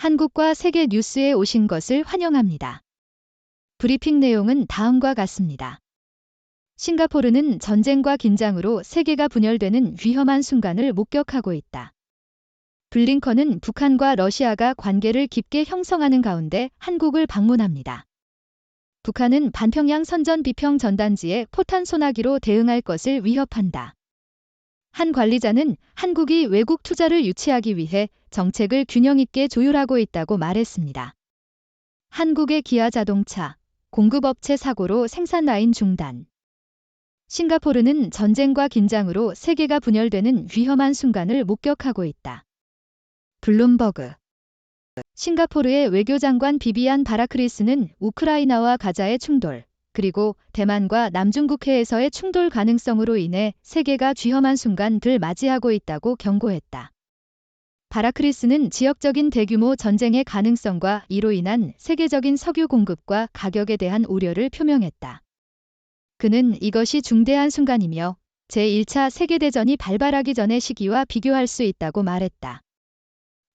한국과 세계 뉴스에 오신 것을 환영합니다. 브리핑 내용은 다음과 같습니다. 싱가포르는 전쟁과 긴장으로 세계가 분열되는 위험한 순간을 목격하고 있다. 블링컨은 북한과 러시아가 관계를 깊게 형성하는 가운데 한국을 방문합니다. 북한은 반평양 선전 비평 전단지에 포탄 소나기로 대응할 것을 위협한다. 한 관리자는 한국이 외국 투자를 유치하기 위해 정책을 균형 있게 조율하고 있다고 말했습니다. 한국의 기아 자동차, 공급업체 사고로 생산 라인 중단. 싱가포르는 전쟁과 긴장으로 세계가 분열되는 위험한 순간을 목격하고 있다. 블룸버그. 싱가포르의 외교장관 비비안 바라크리스는 우크라이나와 가자의 충돌, 그리고 대만과 남중국해에서의 충돌 가능성으로 인해 세계가 위험한 순간을 맞이하고 있다고 경고했다. 바라크리스는 지역적인 대규모 전쟁의 가능성과 이로 인한 세계적인 석유 공급과 가격에 대한 우려를 표명했다. 그는 이것이 중대한 순간이며 제1차 세계대전이 발발하기 전의 시기와 비교할 수 있다고 말했다.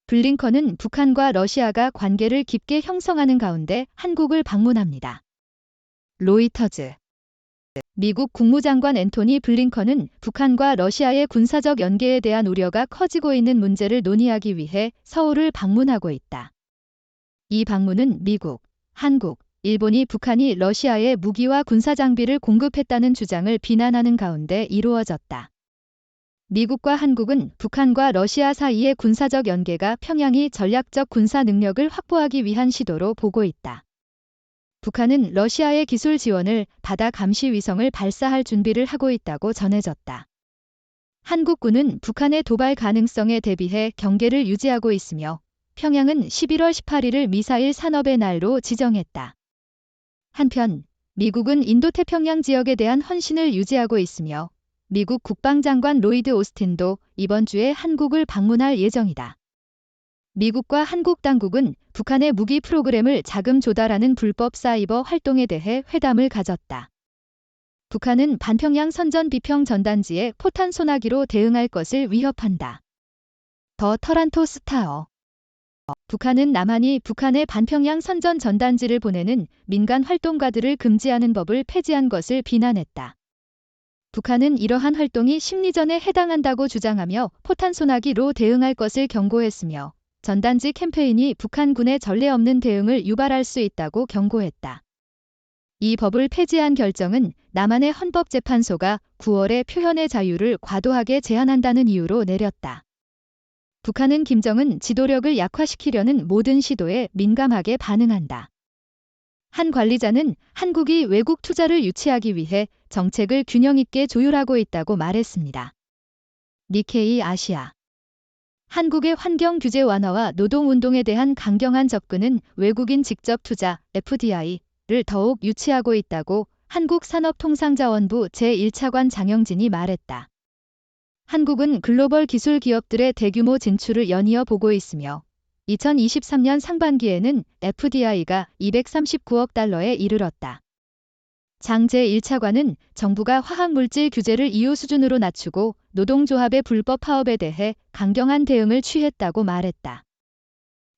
블링컨은 북한과 러시아가 관계를 깊게 형성하는 가운데 한국을 방문합니다. 로이터즈. 미국 국무장관 앤토니 블링컨은 북한과 러시아의 군사적 연계에 대한 우려가 커지고 있는 문제를 논의하기 위해 서울을 방문하고 있다. 이 방문은 미국, 한국, 일본이 북한이 러시아에 무기와 군사장비를 공급했다는 주장을 비난하는 가운데 이루어졌다. 미국과 한국은 북한과 러시아 사이의 군사적 연계가 평양이 전략적 군사 능력을 확보하기 위한 시도로 보고 있다. 북한은 러시아의 기술 지원을 받아 감시 위성을 발사할 준비를 하고 있다고 전해졌다. 한국군은 북한의 도발 가능성에 대비해 경계를 유지하고 있으며 평양은 11월 18일을 미사일 산업의 날로 지정했다. 한편 미국은 인도태평양 지역에 대한 헌신을 유지하고 있으며 미국 국방장관 로이드 오스틴도 이번 주에 한국을 방문할 예정이다. 미국과 한국 당국은 북한의 무기 프로그램을 자금 조달하는 불법 사이버 활동에 대해 회담을 가졌다. 북한은 반평양 선전 비평 전단지에 포탄 소나기로 대응할 것을 위협한다. 더 터란토 스타어. 북한은 남한이 북한의 반평양 선전 전단지를 보내는 민간 활동가들을 금지하는 법을 폐지한 것을 비난했다. 북한은 이러한 활동이 심리전에 해당한다고 주장하며 포탄 소나기로 대응할 것을 경고했으며 전단지 캠페인이 북한군의 전례 없는 대응을 유발할 수 있다고 경고했다. 이 법을 폐지한 결정은 남한의 헌법재판소가 9월에 표현의 자유를 과도하게 제한한다는 이유로 내렸다. 북한은 김정은 지도력을 약화시키려는 모든 시도에 민감하게 반응한다. 한 관리자는 한국이 외국 투자를 유치하기 위해 정책을 균형 있게 조율하고 있다고 말했습니다. 니케이 아시아. 한국의 환경 규제 완화와 노동운동에 대한 강경한 접근은 외국인 직접 투자 FDI를 더욱 유치하고 있다고 한국산업통상자원부 제1차관 장영진이 말했다. 한국은 글로벌 기술 기업들의 대규모 진출을 연이어 보고 있으며 2023년 상반기에는 FDI가 239억 달러에 이르렀다. 장 제1차관은 정부가 화학물질 규제를 EU 수준으로 낮추고 노동조합의 불법 파업에 대해 강경한 대응을 취했다고 말했다.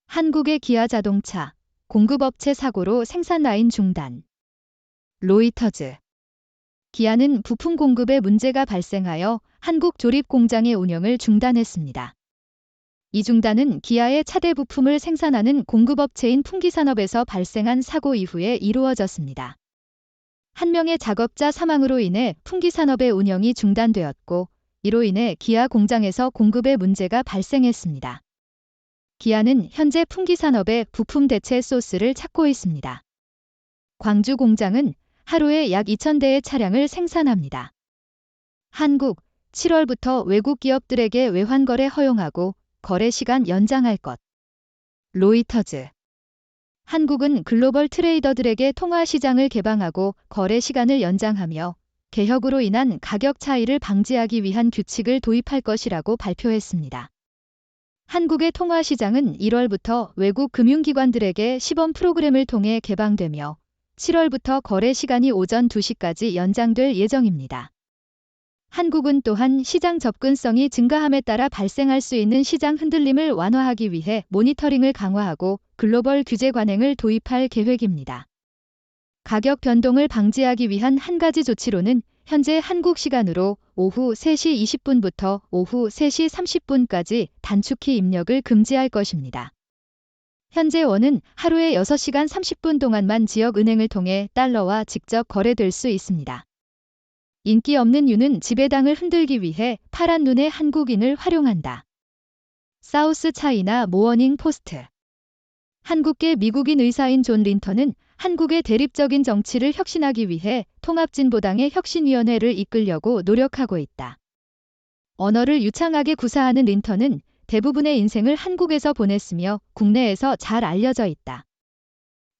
한국의 기아 자동차, 공급업체 사고로 생산 라인 중단. 로이터즈. 기아는 부품 공급에 문제가 발생하여 한국 조립 공장의 운영을 중단했습니다. 이 중단은 기아의 차대 부품을 생산하는 공급업체인 풍기산업에서 발생한 사고 이후에 이루어졌습니다. 한 명의 작업자 사망으로 인해 풍기산업의 운영이 중단되었고 이로 인해 기아 공장에서 공급에 문제가 발생했습니다. 기아는 현재 풍기산업의 부품 대체 소스를 찾고 있습니다. 광주 공장은 하루에 약 2,000대의 차량을 생산합니다. 한국, 7월부터 외국 기업들에게 외환 거래 허용하고 거래 시간 연장할 것. 로이터즈. 한국은 글로벌 트레이더들에게 통화 시장을 개방하고 거래 시간을 연장하며 개혁으로 인한 가격 차이를 방지하기 위한 규칙을 도입할 것이라고 발표했습니다. 한국의 통화 시장은 1월부터 외국 금융기관들에게 시범 프로그램을 통해 개방되며 7월부터 거래 시간이 오전 2시까지 연장될 예정입니다. 한국은 또한 시장 접근성이 증가함에 따라 발생할 수 있는 시장 흔들림을 완화하기 위해 모니터링을 강화하고 글로벌 규제 관행을 도입할 계획입니다. 가격 변동을 방지하기 위한 한 가지 조치로는 현재 한국 시간으로 오후 3시 20분부터 오후 3시 30분까지 단축키 입력을 금지할 것입니다. 현재 원은 하루에 6시간 30분 동안만 지역 은행을 통해 달러와 직접 거래될 수 있습니다. 인기 없는 유는 지배당을 흔들기 위해 파란 눈의 한국인을 활용한다. 사우스 차이나 모어닝 포스트. 한국계 미국인 의사인 존 린턴은 한국의 대립적인 정치를 혁신하기 위해 통합진보당의 혁신위원회를 이끌려고 노력하고 있다. 언어를 유창하게 구사하는 린턴은 대부분의 인생을 한국에서 보냈으며 국내에서 잘 알려져 있다.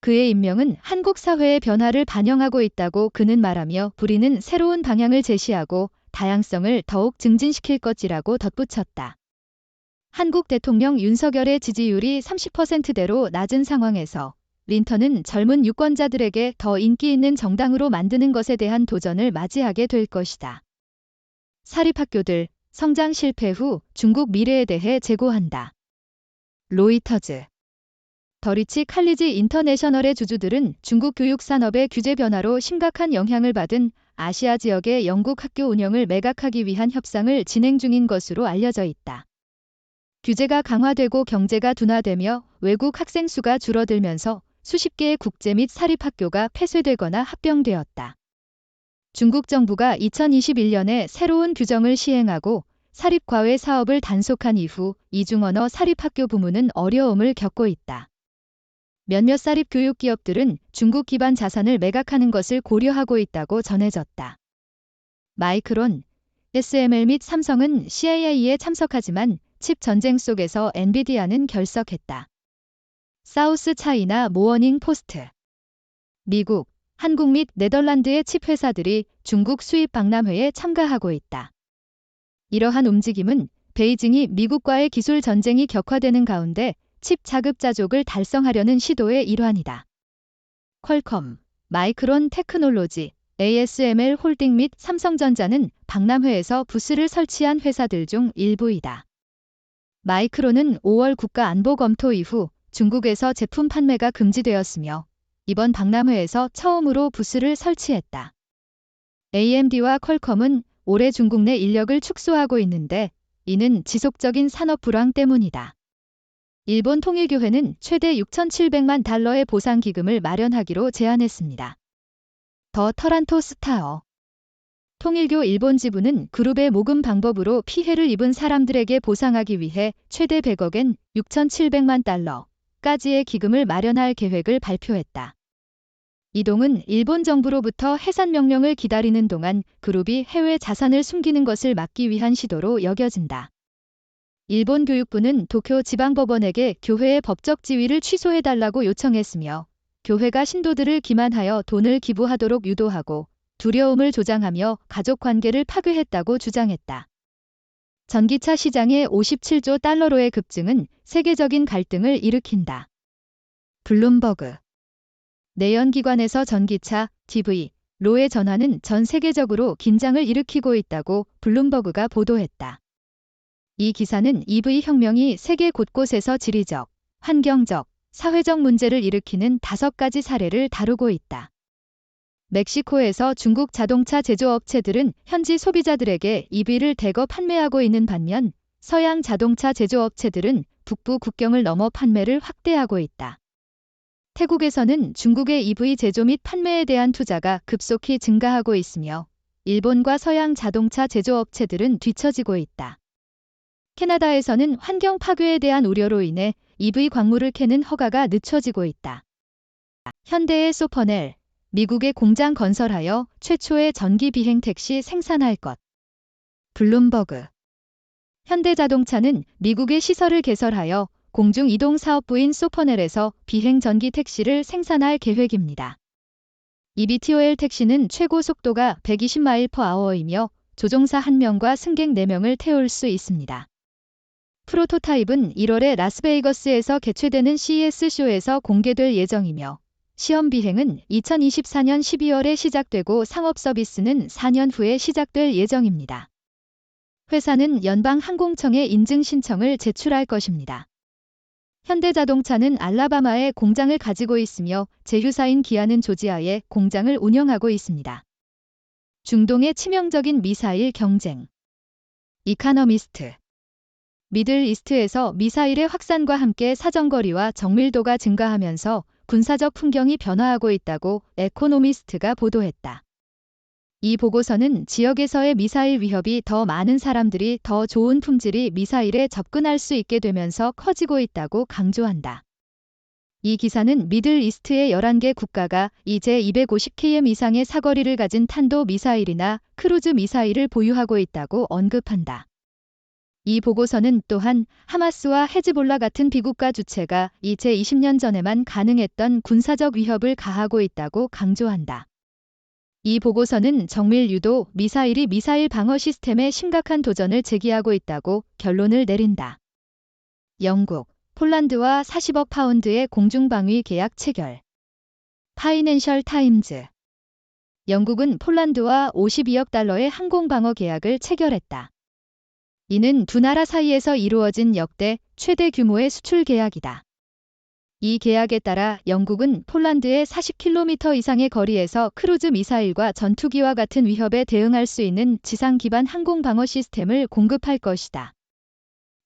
그의 임명은 한국 사회의 변화를 반영하고 있다고 그는 말하며 우리는 새로운 방향을 제시하고 다양성을 더욱 증진시킬 것이라고 덧붙였다. 한국 대통령 윤석열의 지지율이 30%대로 낮은 상황에서 린턴은 젊은 유권자들에게 더 인기 있는 정당으로 만드는 것에 대한 도전을 맞이하게 될 것이다. 사립학교들, 성장 실패 후 중국 미래에 대해 재고한다. 로이터즈. 더리치 칼리지 인터내셔널의 주주들은 중국 교육산업의 규제 변화로 심각한 영향을 받은 아시아 지역의 영국 학교 운영을 매각하기 위한 협상을 진행 중인 것으로 알려져 있다. 규제가 강화되고 경제가 둔화되며 외국 학생 수가 줄어들면서 수십 개의 국제 및 사립학교가 폐쇄되거나 합병되었다. 중국 정부가 2021년에 새로운 규정을 시행하고 사립과외 사업을 단속한 이후 이중언어 사립학교 부문은 어려움을 겪고 있다. 몇몇 사립교육기업들은 중국 기반 자산을 매각하는 것을 고려하고 있다고 전해졌다. 마이크론, SML 및 삼성은 CII에 참석하지만 칩 전쟁 속에서 엔비디아는 결석했다. 사우스 차이나 모어닝 포스트. 미국, 한국 및 네덜란드의 칩 회사들이 중국 수입 박람회에 참가하고 있다. 이러한 움직임은 베이징이 미국과의 기술 전쟁이 격화되는 가운데 칩 자급자족을 달성하려는 시도의 일환이다. 퀄컴, 마이크론 테크놀로지, ASML 홀딩 및 삼성전자는 박람회에서 부스를 설치한 회사들 중 일부이다. 마이크론은 5월 국가안보 검토 이후 중국에서 제품 판매가 금지되었으며 이번 박람회에서 처음으로 부스를 설치했다. AMD와 퀄컴은 올해 중국 내 인력을 축소하고 있는데 이는 지속적인 산업 불황 때문이다. 일본 통일교회는 최대 6,700만 달러의 보상 기금을 마련하기로 제안했습니다. 더 터란토 스타어. 통일교 일본 지부는 그룹의 모금 방법으로 피해를 입은 사람들에게 보상하기 위해 최대 100억엔 6,700만 달러까지의 기금을 마련할 계획을 발표했다. 이동은 일본 정부로부터 해산 명령을 기다리는 동안 그룹이 해외 자산을 숨기는 것을 막기 위한 시도로 여겨진다. 일본 교육부는 도쿄 지방법원에게 교회의 법적 지위를 취소해달라고 요청했으며 교회가 신도들을 기만하여 돈을 기부하도록 유도하고 두려움을 조장하며 가족관계를 파괴했다고 주장했다. 전기차 시장의 57조 달러로의 급증은 세계적인 갈등을 일으킨다. 블룸버그. 내연기관에서 전기차, EV로의 전환은 전 세계적으로 긴장을 일으키고 있다고 블룸버그가 보도했다. 이 기사는 EV 혁명이 세계 곳곳에서 지리적, 환경적, 사회적 문제를 일으키는 5가지 사례를 다루고 있다. 멕시코에서 중국 자동차 제조업체들은 현지 소비자들에게 EV를 대거 판매하고 있는 반면 서양 자동차 제조업체들은 북부 국경을 넘어 판매를 확대하고 있다. 태국에서는 중국의 EV 제조 및 판매에 대한 투자가 급속히 증가하고 있으며 일본과 서양 자동차 제조업체들은 뒤처지고 있다. 캐나다에서는 환경 파괴에 대한 우려로 인해 EV 광물을 캐는 허가가 늦춰지고 있다. 현대의 소퍼넬, 미국의 공장 건설하여 최초의 전기 비행 택시 생산할 것. 블룸버그. 현대자동차는 미국의 시설을 개설하여 공중이동 사업부인 소퍼넬에서 비행 전기 택시를 생산할 계획입니다. eVTOL 택시는 최고 속도가 120마일/h이며 조종사 1명과 승객 4명을 태울 수 있습니다. 프로토타입은 1월에 라스베이거스에서 개최되는 CES 쇼에서 공개될 예정이며 시험 비행은 2024년 12월에 시작되고 상업 서비스는 4년 후에 시작될 예정입니다. 회사는 연방항공청에 인증 신청을 제출할 것입니다. 현대자동차는 알라바마에 공장을 가지고 있으며 제휴사인 기아는 조지아에 공장을 운영하고 있습니다. 중동의 치명적인 미사일 경쟁. 이카너미스트. 미들 이스트에서 미사일의 확산과 함께 사정거리와 정밀도가 증가하면서 군사적 풍경이 변화하고 있다고 에코노미스트가 보도했다. 이 보고서는 지역에서의 미사일 위협이 더 많은 사람들이 더 좋은 품질의 미사일에 접근할 수 있게 되면서 커지고 있다고 강조한다. 이 기사는 미들 이스트의 11개 국가가 이제 250km 이상의 사거리를 가진 탄도 미사일이나 크루즈 미사일을 보유하고 있다고 언급한다. 이 보고서는 또한 하마스와 헤즈볼라 같은 비국가 주체가 이제 20년 전에만 가능했던 군사적 위협을 가하고 있다고 강조한다. 이 보고서는 정밀 유도 미사일이 미사일 방어 시스템에 심각한 도전을 제기하고 있다고 결론을 내린다. 영국, 폴란드와 40억 파운드의 공중방위 계약 체결. 파이낸셜 타임즈. 영국은 폴란드와 52억 달러의 항공방어 계약을 체결했다. 이는 두 나라 사이에서 이루어진 역대 최대 규모의 수출 계약이다. 이 계약에 따라 영국은 폴란드의 40km 이상의 거리에서 크루즈 미사일과 전투기와 같은 위협에 대응할 수 있는 지상 기반 항공 방어 시스템을 공급할 것이다.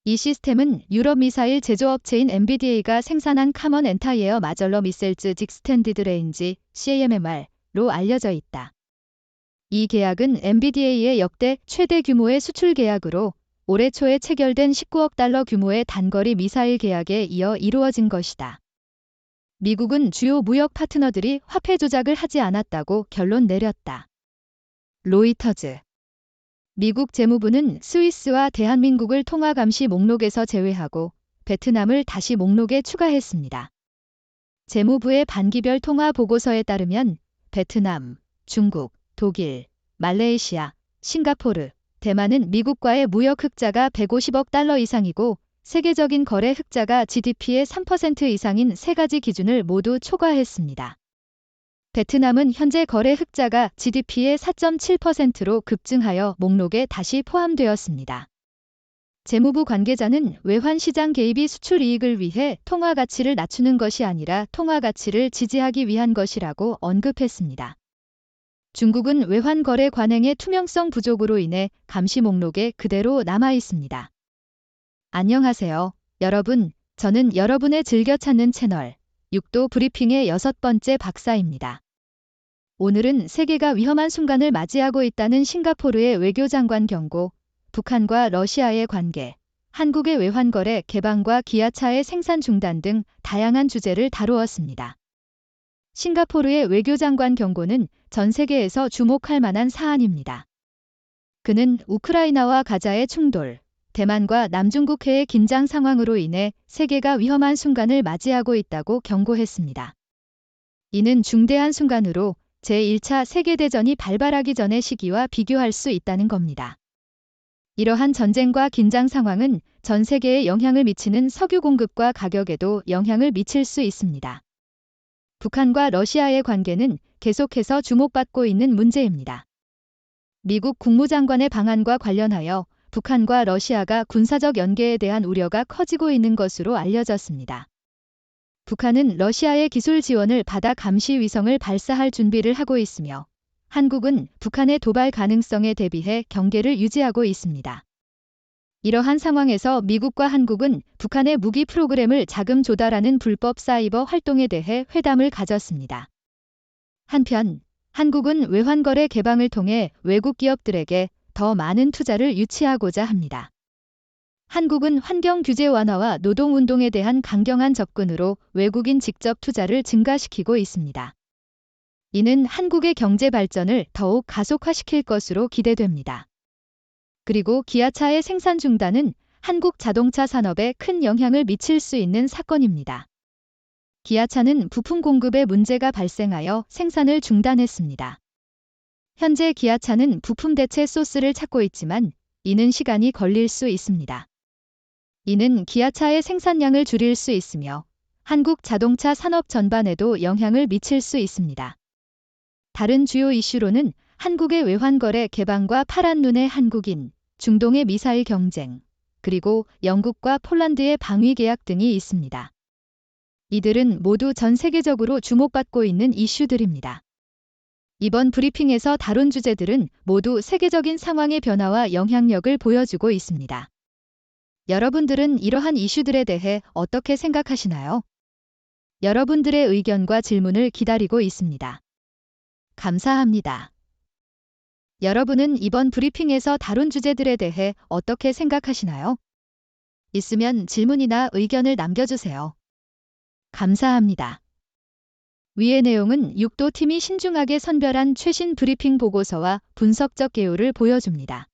이 시스템은 유럽 미사일 제조업체인 MBDA가 생산한 카먼 엔타이어 마절러 미셀즈 직스텐디드 레인지 CAMMR로 알려져 있다. 이 계약은 MBDA의 역대 최대 규모의 수출 계약으로 올해 초에 체결된 19억 달러 규모의 단거리 미사일 계약에 이어 이루어진 것이다. 미국은 주요 무역 파트너들이 화폐 조작을 하지 않았다고 결론 내렸다. 로이터즈. 미국 재무부는 스위스와 대한민국을 통화 감시 목록에서 제외하고 베트남을 다시 목록에 추가했습니다. 재무부의 반기별 통화 보고서에 따르면 베트남, 중국, 독일, 말레이시아, 싱가포르, 대만은 미국과의 무역 흑자가 150억 달러 이상이고 세계적인 거래 흑자가 GDP의 3% 이상인 세 가지 기준을 모두 초과했습니다. 베트남은 현재 거래 흑자가 GDP의 4.7%로 급증하여 목록에 다시 포함되었습니다. 재무부 관계자는 외환 시장 개입이 수출 이익을 위해 통화 가치를 낮추는 것이 아니라 통화 가치를 지지하기 위한 것이라고 언급했습니다. 중국은 외환 거래 관행의 투명성 부족으로 인해 감시 목록에 그대로 남아 있습니다. 안녕하세요, 여러분. 저는 여러분의 즐겨 찾는 채널 육도 브리핑의 6번째 박사입니다. 오늘은 세계가 위험한 순간을 맞이하고 있다는 싱가포르의 외교장관 경고, 북한과 러시아의 관계, 한국의 외환거래 개방과 기아차의 생산 중단 등 다양한 주제를 다루었습니다. 싱가포르의 외교장관 경고는 전 세계에서 주목할 만한 사안입니다. 그는 우크라이나와 가자의 충돌, 대만과 남중국해의 긴장 상황으로 인해 세계가 위험한 순간을 맞이하고 있다고 경고했습니다. 이는 중대한 순간으로 제1차 세계대전이 발발하기 전의 시기와 비교할 수 있다는 겁니다. 이러한 전쟁과 긴장 상황은 전 세계에 영향을 미치는 석유 공급과 가격에도 영향을 미칠 수 있습니다. 북한과 러시아의 관계는 계속해서 주목받고 있는 문제입니다. 미국 국무장관의 방한과 관련하여 북한과 러시아가 군사적 연계에 대한 우려가 커지고 있는 것으로 알려졌습니다. 북한은 러시아의 기술 지원을 받아 감시 위성을 발사할 준비를 하고 있으며 한국은 북한의 도발 가능성에 대비해 경계를 유지하고 있습니다. 이러한 상황에서 미국과 한국은 북한의 무기 프로그램을 자금 조달하는 불법 사이버 활동에 대해 회담을 가졌습니다. 한편 한국은 외환거래 개방을 통해 외국 기업들에게 더 많은 투자를 유치하고자 합니다. 한국은 환경 규제 완화와 노동운동에 대한 강경한 접근으로 외국인 직접 투자를 증가시키고 있습니다. 이는 한국의 경제 발전을 더욱 가속화시킬 것으로 기대됩니다. 그리고 기아차의 생산 중단은 한국 자동차 산업에 큰 영향을 미칠 수 있는 사건입니다. 기아차는 부품 공급에 문제가 발생하여 생산을 중단했습니다. 현재 기아차는 부품 대체 소스를 찾고 있지만 이는 시간이 걸릴 수 있습니다. 이는 기아차의 생산량을 줄일 수 있으며 한국 자동차 산업 전반에도 영향을 미칠 수 있습니다. 다른 주요 이슈로는 한국의 외환거래 개방과 파란 눈의 한국인, 중동의 미사일 경쟁, 그리고 영국과 폴란드의 방위 계약 등이 있습니다. 이들은 모두 전 세계적으로 주목받고 있는 이슈들입니다. 이번 브리핑에서 다룬 주제들은 모두 세계적인 상황의 변화와 영향력을 보여주고 있습니다. 여러분들은 이러한 이슈들에 대해 어떻게 생각하시나요? 여러분들의 의견과 질문을 기다리고 있습니다. 감사합니다. 여러분은 이번 브리핑에서 다룬 주제들에 대해 어떻게 생각하시나요? 있으면 질문이나 의견을 남겨주세요. 감사합니다. 위의 내용은 6도 팀이 신중하게 선별한 최신 브리핑 보고서와 분석적 개요를 보여줍니다.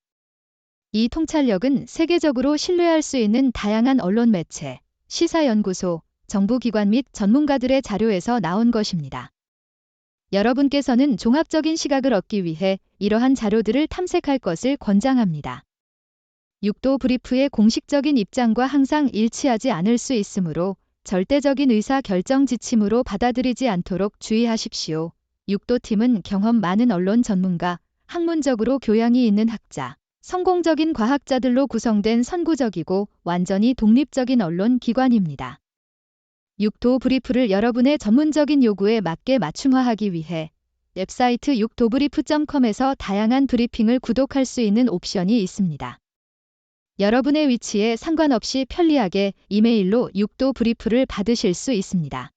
이 통찰력은 세계적으로 신뢰할 수 있는 다양한 언론 매체, 시사연구소, 정부기관 및 전문가들의 자료에서 나온 것입니다. 여러분께서는 종합적인 시각을 얻기 위해 이러한 자료들을 탐색할 것을 권장합니다. 6도 브리프의 공식적인 입장과 항상 일치하지 않을 수 있으므로 절대적인 의사 결정 지침으로 받아들이지 않도록 주의하십시오. 6도 팀은 경험 많은 언론 전문가, 학문적으로 교양이 있는 학자, 성공적인 과학자들로 구성된 선구적이고 완전히 독립적인 언론 기관입니다. 6도 브리프를 여러분의 전문적인 요구에 맞게 맞춤화하기 위해 웹사이트 6도브리프.com에서 다양한 브리핑을 구독할 수 있는 옵션이 있습니다. 여러분의 위치에 상관없이 편리하게 이메일로 6도 브리프를 받으실 수 있습니다.